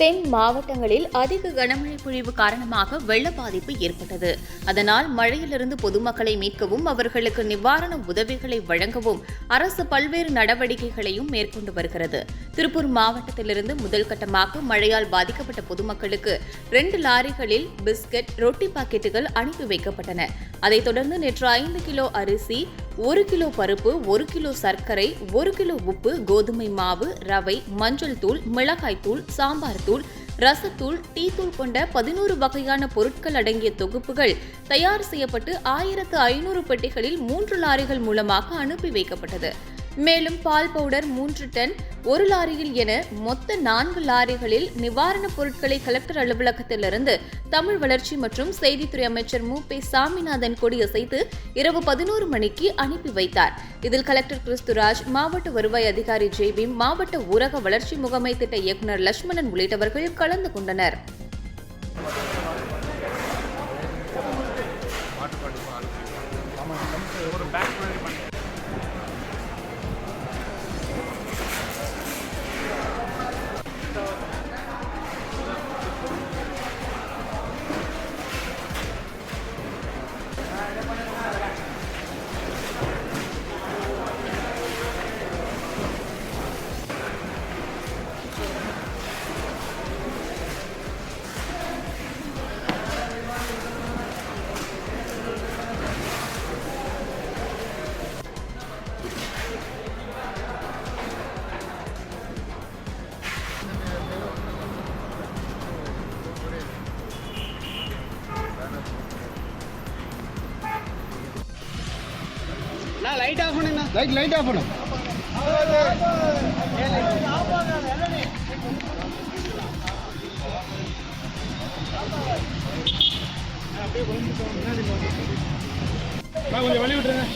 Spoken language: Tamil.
தென் மாவட்டங்களில் அதிக கனமழை பொழிவு காரணமாக வெள்ள பாதிப்பு ஏற்பட்டது. அதனால் மழையிலிருந்து பொதுமக்களை மீட்கவும் அவர்களுக்கு நிவாரண உதவிகளை வழங்கவும் அரசு பல்வேறு நடவடிக்கைகளையும் மேற்கொண்டு வருகிறது. திருப்பூர் மாவட்டத்திலிருந்து முதல் கட்டமாக மழையால் பாதிக்கப்பட்ட பொதுமக்களுக்கு 2 லாரிகளில் பிஸ்கட், ரொட்டி பாக்கெட்டுகள் அனுப்பி வைக்கப்பட்டன. அதைத் தொடர்ந்து நேற்று 5 கிலோ அரிசி, 1 கிலோ பருப்பு, 1 கிலோ சர்க்கரை, 1 கிலோ உப்பு, கோதுமை மாவு, ரவை, மஞ்சள் தூள், மிளகாய் தூள், சாம்பார் தூள், ரசத்தூள், டீ தூள் கொண்ட 11 வகையான பொருட்கள் அடங்கிய தொகுப்புகள் தயார் செய்யப்பட்டு 1500 பெட்டிகளில் 3 லாரிகள் மூலமாக அனுப்பி வைக்கப்பட்டது. மேலும் பால் பவுடர் 3 டன் 1 லாரியில் என மொத்த 4 லாரிகளில் நிவாரணப் பொருட்களை கலெக்டர் அலுவலகத்திலிருந்து தமிழ் வளர்ச்சி மற்றும் செய்தித்துறை அமைச்சர் மு.பே. சாமிநாதன் கொடியசைத்து இரவு 11 மணிக்கு அனுப்பி வைத்தார். இதில் கலெக்டர் கிறிஸ்துராஜ், மாவட்ட வருவாய் அதிகாரி ஜெய்பீம், மாவட்ட ஊரக வளர்ச்சி முகமை திட்ட இயக்குநர் லட்சுமணன் உள்ளிட்டவர்கள் கலந்து கொண்டனர். லைட் ஆஃப் பண்ணுங்க. லைட் ஆஃப் பண்ணு. கொஞ்சம் வழி விட்டுருங்க.